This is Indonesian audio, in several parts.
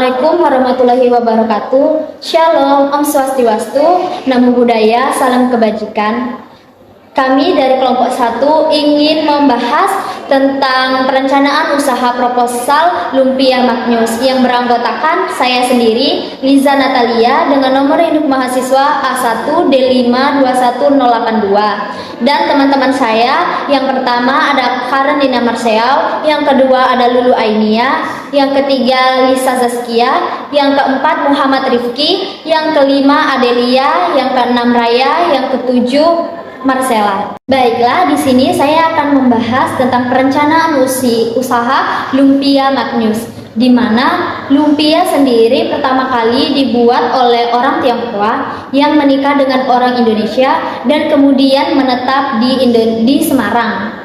Assalamualaikum warahmatullahi wabarakatuh. Shalom, Om Swastiwastu, Namo Buddhaya, salam kebajikan. Kami dari kelompok 1 ingin membahas tentang perencanaan usaha proposal Lumpia Magnus yang beranggotakan saya sendiri, Liza Natalia, dengan nomor induk mahasiswa A1D521082, dan teman-teman saya. Yang pertama ada Karen Dina Marseau, yang kedua ada Lulu Ainia, yang ketiga Lisa Zaskia, yang keempat Muhammad Rifki, yang kelima Adelia, yang keenam Raya, yang ketujuh Marcella. Baiklah, di sini saya akan membahas tentang perencanaan usaha Lumpia Magnus, di mana lumpia sendiri pertama kali dibuat oleh orang Tionghoa yang menikah dengan orang Indonesia dan kemudian menetap di Semarang.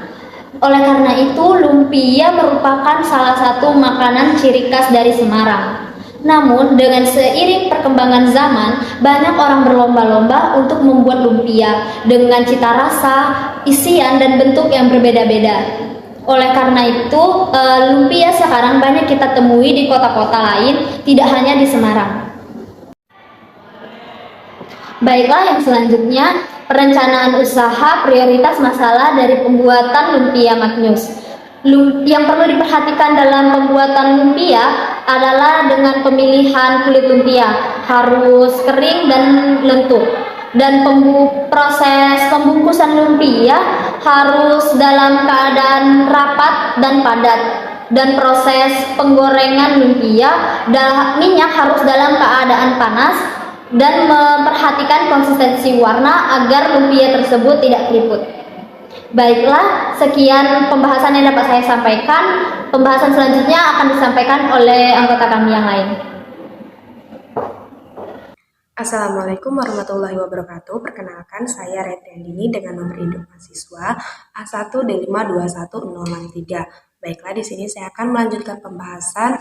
Oleh karena itu, lumpia merupakan salah satu makanan ciri khas dari Semarang. Namun, dengan seiring perkembangan zaman, banyak orang berlomba-lomba untuk membuat lumpia dengan cita rasa, isian, dan bentuk yang berbeda-beda. Oleh karena itu, lumpia sekarang banyak kita temui di kota-kota lain, tidak hanya di Semarang. Baiklah, yang selanjutnya, perencanaan usaha prioritas masalah dari pembuatan Lumpia Magnus. Yang perlu diperhatikan dalam pembuatan lumpia adalah dengan pemilihan kulit lumpia harus kering dan lentur, dan proses pembungkusan lumpia harus dalam keadaan rapat dan padat, dan proses penggorengan lumpia minyak harus dalam keadaan panas, dan memperhatikan konsistensi warna agar lumpia tersebut tidak keriput. Baiklah, sekian pembahasan yang dapat saya sampaikan. Pembahasan selanjutnya akan disampaikan oleh anggota kami yang lain. Assalamualaikum warahmatullahi wabarakatuh. Perkenalkan, saya Retriandini dengan nomor induk mahasiswa A1D521063. Baiklah, di sini saya akan melanjutkan pembahasan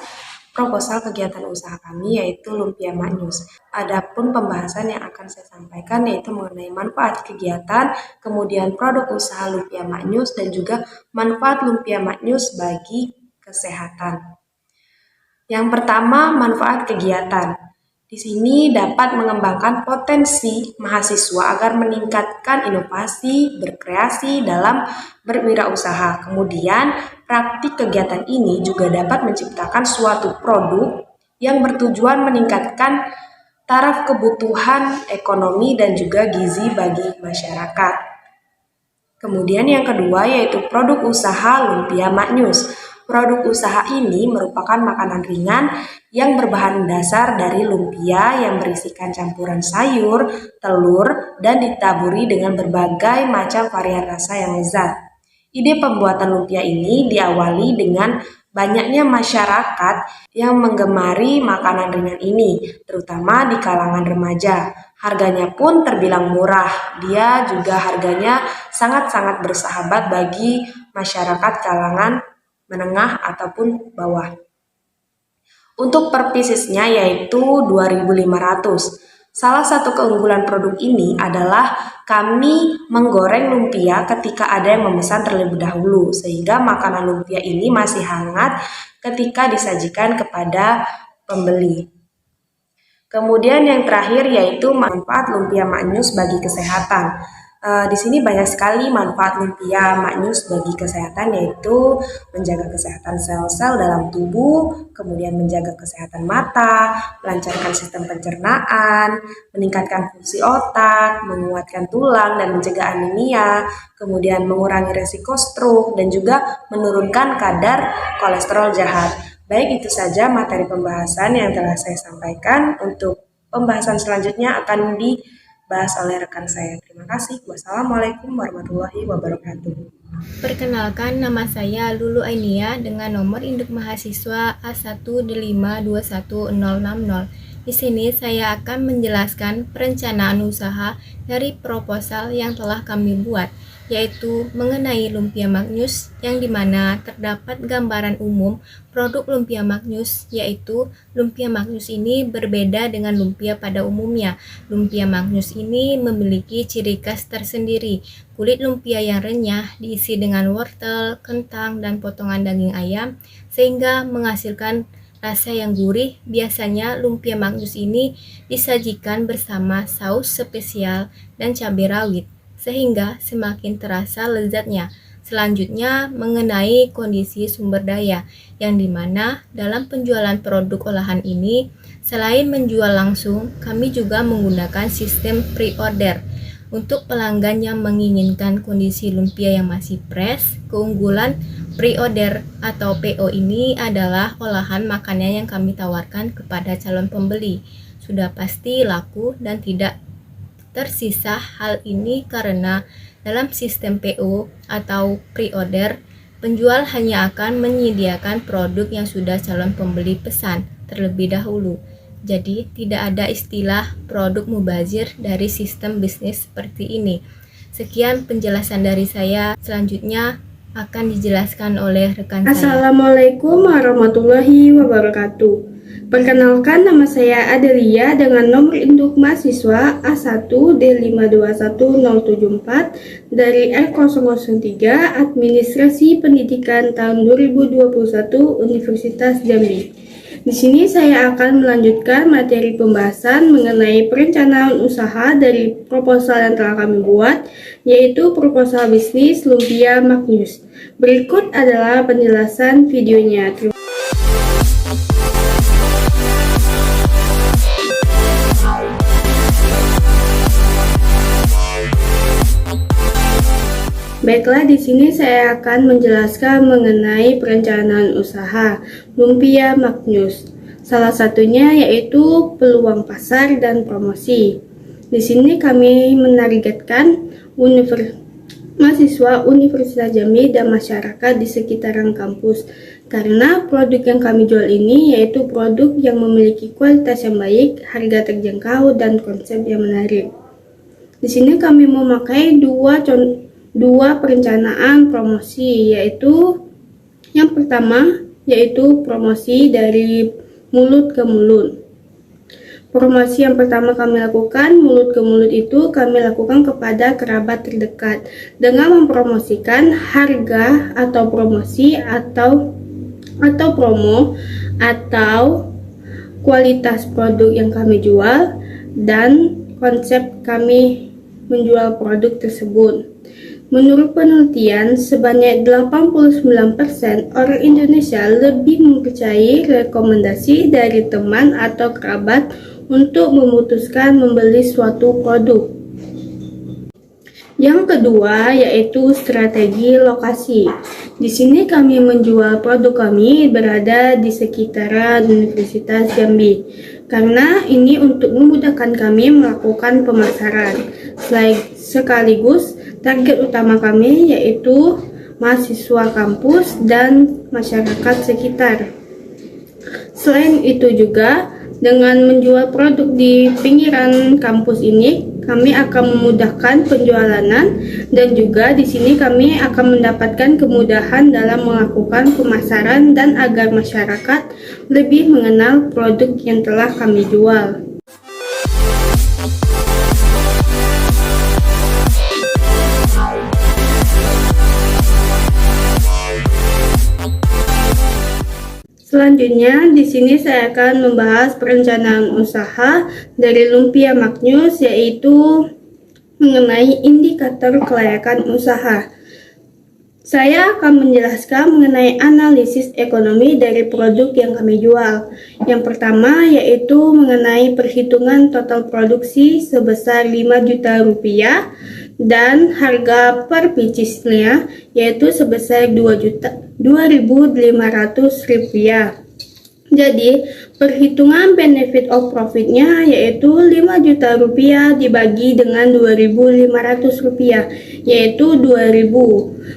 proposal kegiatan usaha kami, yaitu Lumpia Magnus. Adapun pembahasan yang akan saya sampaikan yaitu mengenai manfaat kegiatan, kemudian produk usaha Lumpia Magnus, dan juga manfaat Lumpia Magnus bagi kesehatan. Yang pertama, manfaat kegiatan. Di sini dapat mengembangkan potensi mahasiswa agar meningkatkan inovasi, berkreasi dalam berwirausaha. Kemudian, praktik kegiatan ini juga dapat menciptakan suatu produk yang bertujuan meningkatkan taraf kebutuhan ekonomi dan juga gizi bagi masyarakat. Kemudian yang kedua yaitu produk usaha Lumpia Magnus. Produk usaha ini merupakan makanan ringan yang berbahan dasar dari lumpia yang berisikan campuran sayur, telur, dan ditaburi dengan berbagai macam varian rasa yang lezat. Ide pembuatan lumpia ini diawali dengan banyaknya masyarakat yang menggemari makanan ringan ini, terutama di kalangan remaja. Harganya pun terbilang murah. Dia juga harganya sangat-sangat bersahabat bagi masyarakat kalangan menengah ataupun bawah. Untuk per piecesnya yaitu 2.500. Salah satu keunggulan produk ini adalah kami menggoreng lumpia ketika ada yang memesan terlebih dahulu, sehingga makanan lumpia ini masih hangat ketika disajikan kepada pembeli. Kemudian yang terakhir yaitu manfaat Lumpia Magnus bagi kesehatan. Di sini banyak sekali manfaat Lumpia Magnus bagi kesehatan, yaitu menjaga kesehatan sel-sel dalam tubuh, kemudian menjaga kesehatan mata, melancarkan sistem pencernaan, meningkatkan fungsi otak, menguatkan tulang dan mencegah anemia, kemudian mengurangi resiko stroke, dan juga menurunkan kadar kolesterol jahat. Baik, itu saja materi pembahasan yang telah saya sampaikan. Untuk pembahasan selanjutnya akan dibahas oleh rekan saya. Terima kasih. Wassalamualaikum warahmatullahi wabarakatuh. Perkenalkan, nama saya Lulu Ainia dengan nomor induk mahasiswa A1D521060. Di sini saya akan menjelaskan perencanaan usaha dari proposal yang telah kami buat, yaitu mengenai Lumpia Magnus, yang dimana terdapat gambaran umum produk Lumpia Magnus, yaitu Lumpia Magnus ini berbeda dengan lumpia pada umumnya. Lumpia Magnus ini memiliki ciri khas tersendiri. Kulit lumpia yang renyah diisi dengan wortel, kentang, dan potongan daging ayam, sehingga menghasilkan rasa yang gurih. Biasanya lumpia magnus ini disajikan bersama saus spesial dan cabai rawit, sehingga semakin terasa lezatnya. Selanjutnya mengenai kondisi sumber daya, yang dimana dalam penjualan produk olahan ini, selain menjual langsung, kami juga menggunakan sistem pre-order. Untuk pelanggan yang menginginkan kondisi lumpia yang masih fresh, keunggulan pre-order atau PO ini adalah olahan makanan yang kami tawarkan kepada calon pembeli. Sudah pasti laku dan tidak tersisa. Hal ini karena dalam sistem PO atau pre-order, penjual hanya akan menyediakan produk yang sudah calon pembeli pesan terlebih dahulu. Jadi tidak ada istilah produk mubazir dari sistem bisnis seperti ini. Sekian penjelasan dari saya. Selanjutnya akan dijelaskan oleh rekan saya. Assalamualaikum warahmatullahi wabarakatuh. Perkenalkan, nama saya Adelia dengan nomor induk mahasiswa A1D521074 dari R003 Administrasi Pendidikan tahun 2021 Universitas Jambi. Di sini saya akan melanjutkan materi pembahasan mengenai perencanaan usaha dari proposal yang telah kami buat, yaitu proposal bisnis lumpia magnus. Berikut adalah penjelasan videonya. Baiklah, di sini saya akan menjelaskan mengenai perencanaan usaha lumpia magnus. Salah satunya yaitu peluang pasar dan promosi. Di sini kami menargetkan mahasiswa Universitas Jambi dan masyarakat di sekitaran kampus. Karena produk yang kami jual ini yaitu produk yang memiliki kualitas yang baik, harga terjangkau, dan konsep yang menarik. Di sini kami memakai dua perencanaan promosi, yaitu yang pertama yaitu promosi dari mulut ke mulut. Promosi yang pertama kami lakukan, mulut ke mulut, itu kami lakukan kepada kerabat terdekat dengan mempromosikan harga atau promosi atau promo atau kualitas produk yang kami jual dan konsep kami menjual produk tersebut. Menurut penelitian, sebanyak 89% orang Indonesia lebih mempercayai rekomendasi dari teman atau kerabat untuk memutuskan membeli suatu produk. Yang kedua yaitu strategi lokasi. Di sini kami menjual produk kami berada di sekitaran Universitas Jambi. Karena ini untuk memudahkan kami melakukan pemasaran. Sekaligus target utama kami yaitu mahasiswa kampus dan masyarakat sekitar. Selain itu juga, dengan menjual produk di pinggiran kampus ini, kami akan memudahkan penjualanan dan juga di sini kami akan mendapatkan kemudahan dalam melakukan pemasaran dan agar masyarakat lebih mengenal produk yang telah kami jual. Selanjutnya, di sini saya akan membahas perencanaan usaha dari lumpia magnus, yaitu mengenai indikator kelayakan usaha. Saya akan menjelaskan mengenai analisis ekonomi dari produk yang kami jual. Yang pertama yaitu mengenai perhitungan total produksi sebesar 5 juta rupiah dan harga per piecesnya yaitu sebesar 2.500 rupiah. Jadi, perhitungan benefit of profitnya yaitu 5 juta rupiah dibagi dengan 2.500 rupiah, yaitu 2.000.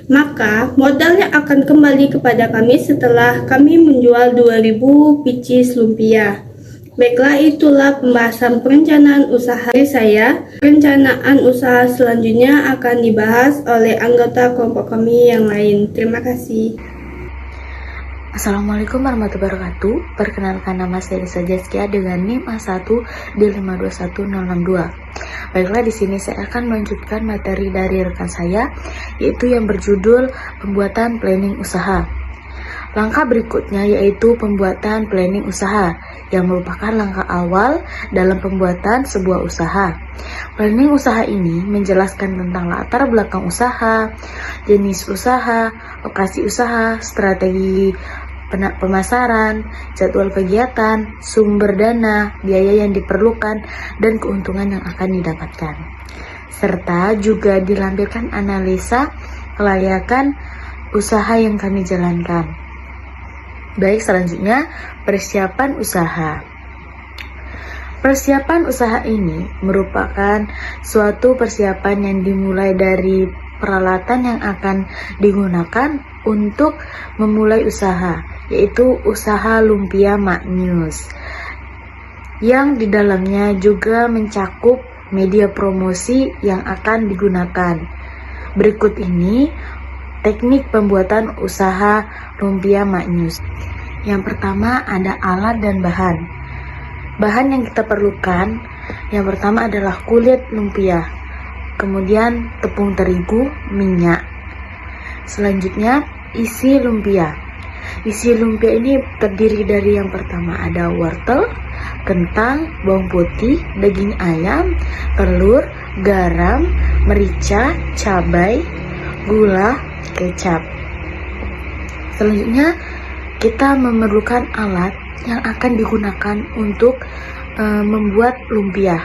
Maka, modalnya akan kembali kepada kami setelah kami menjual 2.000 pieces lumpia. Baiklah, itulah pembahasan perencanaan usaha dari saya. Perencanaan usaha selanjutnya akan dibahas oleh anggota kelompok kami yang lain. Terima kasih. Assalamualaikum warahmatullahi wabarakatuh. Perkenalkan, nama saya Lisa Jaskia dengan NIM A1D521062. Baiklah, di sini saya akan melanjutkan materi dari rekan saya, yaitu yang berjudul pembuatan planning usaha. Langkah berikutnya yaitu pembuatan planning usaha, yang merupakan langkah awal dalam pembuatan sebuah usaha. Planning usaha ini menjelaskan tentang latar belakang usaha, jenis usaha, lokasi usaha, strategi pemasaran, jadwal kegiatan, sumber dana, biaya yang diperlukan, dan keuntungan yang akan didapatkan. Serta juga dilampirkan analisa kelayakan usaha yang kami jalankan. Baik, selanjutnya persiapan usaha. Persiapan usaha ini merupakan suatu persiapan yang dimulai dari peralatan yang akan digunakan untuk memulai usaha, yaitu usaha Lumpia Maknyus, yang di dalamnya juga mencakup media promosi yang akan digunakan. Berikut ini teknik pembuatan usaha Lumpia Maknyus. Yang pertama ada alat dan bahan. Bahan yang kita perlukan, yang pertama adalah kulit lumpia, kemudian tepung terigu, minyak. Selanjutnya isi lumpia. Isi lumpia ini terdiri dari yang pertama ada wortel, kentang, bawang putih, daging ayam, telur, garam, merica, cabai, gula, kecap. Selanjutnya kita memerlukan alat yang akan digunakan untuk membuat lumpia.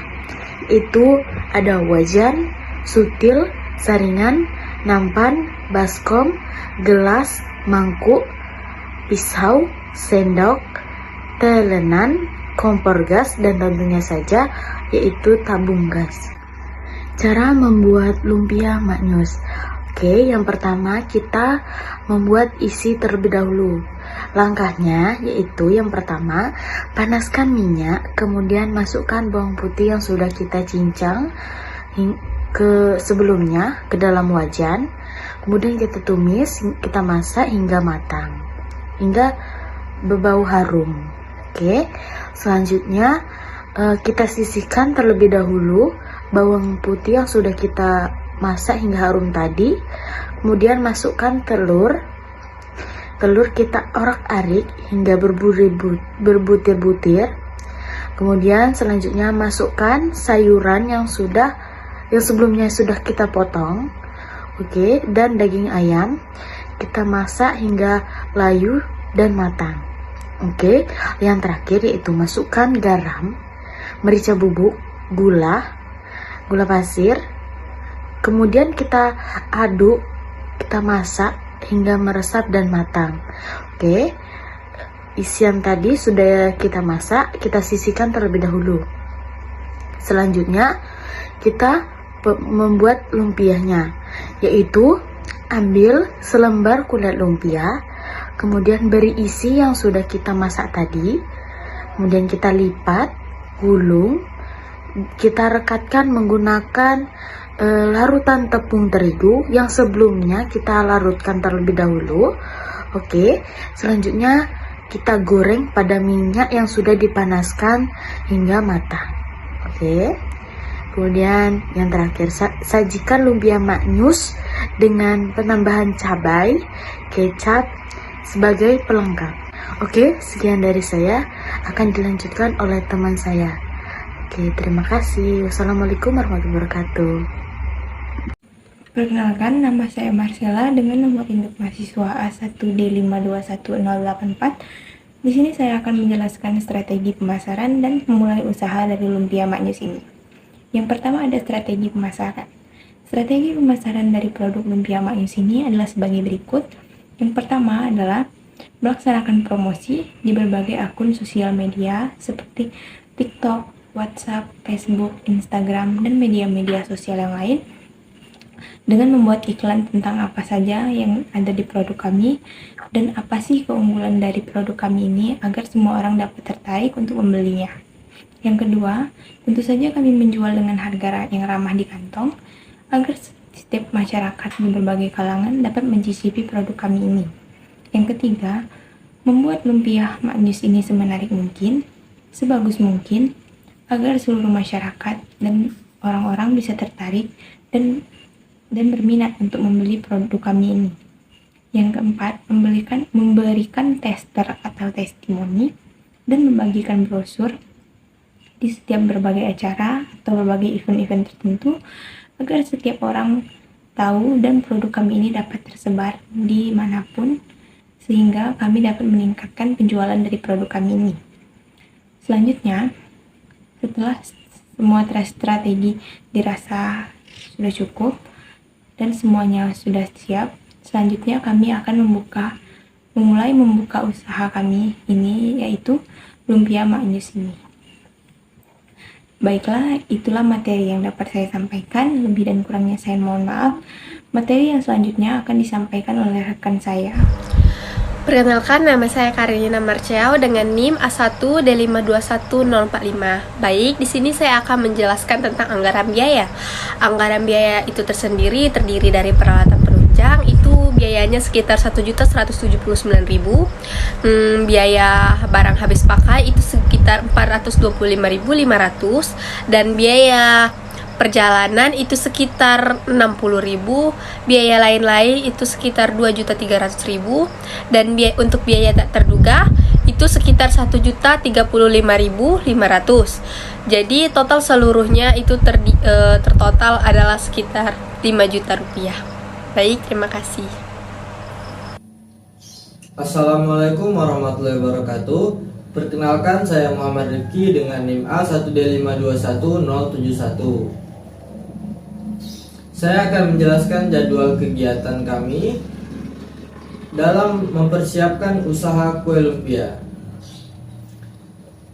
Itu ada wajan, sutil, saringan, nampan, baskom, gelas, mangkuk, pisau, sendok, telenan, kompor gas, dan tentunya saja yaitu tabung gas. Cara membuat lumpia maknyus. Oke, yang pertama kita membuat isi terlebih dahulu. Langkahnya yaitu yang pertama, panaskan minyak, kemudian masukkan bawang putih yang sudah kita cincang sebelumnya ke dalam wajan. Kemudian kita tumis, kita masak hingga matang, hingga berbau harum. Oke, selanjutnya kita sisihkan terlebih dahulu bawang putih yang sudah kita masak hingga harum tadi. Kemudian masukkan telur kita orak-arik hingga berbutir-butir. Kemudian selanjutnya masukkan sayuran yang sebelumnya sudah kita potong. Oke, dan daging ayam kita masak hingga layu dan matang. Oke, yang terakhir yaitu masukkan garam, merica bubuk, gula pasir. Kemudian kita aduk, kita masak hingga meresap dan matang. Oke, isian tadi sudah kita masak, kita sisihkan terlebih dahulu. Selanjutnya kita membuat lumpianya, yaitu ambil selembar kulit lumpia, kemudian beri isi yang sudah kita masak tadi, kemudian kita lipat, gulung, kita rekatkan menggunakan larutan tepung terigu yang sebelumnya kita larutkan terlebih dahulu. Oke, selanjutnya kita goreng pada minyak yang sudah dipanaskan hingga matang. Oke, kemudian yang terakhir sajikan lumpia maknyus dengan penambahan cabai, kecap sebagai pelengkap. Oke, sekian dari saya, akan dilanjutkan oleh teman saya. Oke, terima kasih. Wassalamualaikum warahmatullahi wabarakatuh. Perkenalkan, nama saya Marcella dengan nomor induk mahasiswa A1D521084. Di sini saya akan menjelaskan strategi pemasaran dan memulai usaha dari lumpia maknyus ini. Yang pertama ada strategi pemasaran. Strategi pemasaran dari produk lumpia maknyus ini adalah sebagai berikut. Yang pertama adalah melaksanakan promosi di berbagai akun sosial media seperti TikTok, WhatsApp, Facebook, Instagram, dan media-media sosial yang lain, dengan membuat iklan tentang apa saja yang ada di produk kami dan apa sih keunggulan dari produk kami ini agar semua orang dapat tertarik untuk membelinya. Yang kedua, tentu saja kami menjual dengan harga yang ramah di kantong agar setiap masyarakat di berbagai kalangan dapat mencicipi produk kami ini. Yang ketiga, membuat lumpia maknyus ini semenarik mungkin, sebagus mungkin, agar seluruh masyarakat dan orang-orang bisa tertarik dan berminat untuk membeli produk kami ini. Yang keempat, memberikan tester atau testimoni dan membagikan brosur di setiap berbagai acara atau berbagai event-event tertentu agar setiap orang tahu dan produk kami ini dapat tersebar dimanapun sehingga kami dapat meningkatkan penjualan dari produk kami ini. Selanjutnya, setelah semua strategi dirasa sudah cukup dan semuanya sudah siap, selanjutnya kami akan memulai membuka usaha kami ini, yaitu Lumpia Maknyus ini. Baiklah, itulah materi yang dapat saya sampaikan. Lebih dan kurangnya saya mohon maaf. Materi yang selanjutnya akan disampaikan oleh rekan saya. Perkenalkan, nama saya Karenina Marceau dengan NIM A1D521045. Baik, di sini saya akan menjelaskan tentang anggaran biaya. Anggaran biaya itu terdiri dari peralatan penunjang, itu biayanya sekitar 1.179.000. Biaya barang habis pakai itu sekitar 425.500 dan biaya perjalanan itu sekitar 60.000, biaya lain-lain itu sekitar 2.300.000 dan untuk biaya tak terduga itu sekitar 1.035.500. Jadi total seluruhnya itu tertotal adalah sekitar 5 juta rupiah. Baik, terima kasih. Assalamualaikum warahmatullahi wabarakatuh. Perkenalkan, saya Muhammad Rifki dengan NIM A1D521071. Saya akan menjelaskan jadwal kegiatan kami dalam mempersiapkan usaha kue lumpia.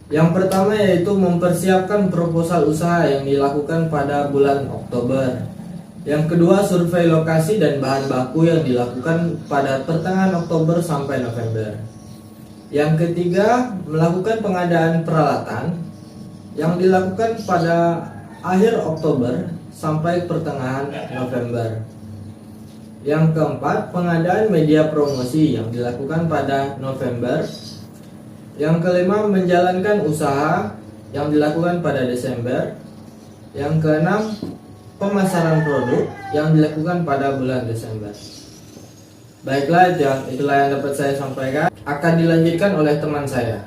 Yang pertama yaitu mempersiapkan proposal usaha yang dilakukan pada bulan Oktober. Yang kedua, survei lokasi dan bahan baku yang dilakukan pada pertengahan Oktober sampai November. Yang ketiga, melakukan pengadaan peralatan yang dilakukan pada akhir Oktober sampai pertengahan November. Yang keempat, pengadaan media promosi yang dilakukan pada November. Yang kelima, menjalankan usaha yang dilakukan pada Desember. Yang keenam, pemasaran produk yang dilakukan pada bulan Desember. Baiklah, itulah yang dapat saya sampaikan. Akan dilanjutkan oleh teman saya.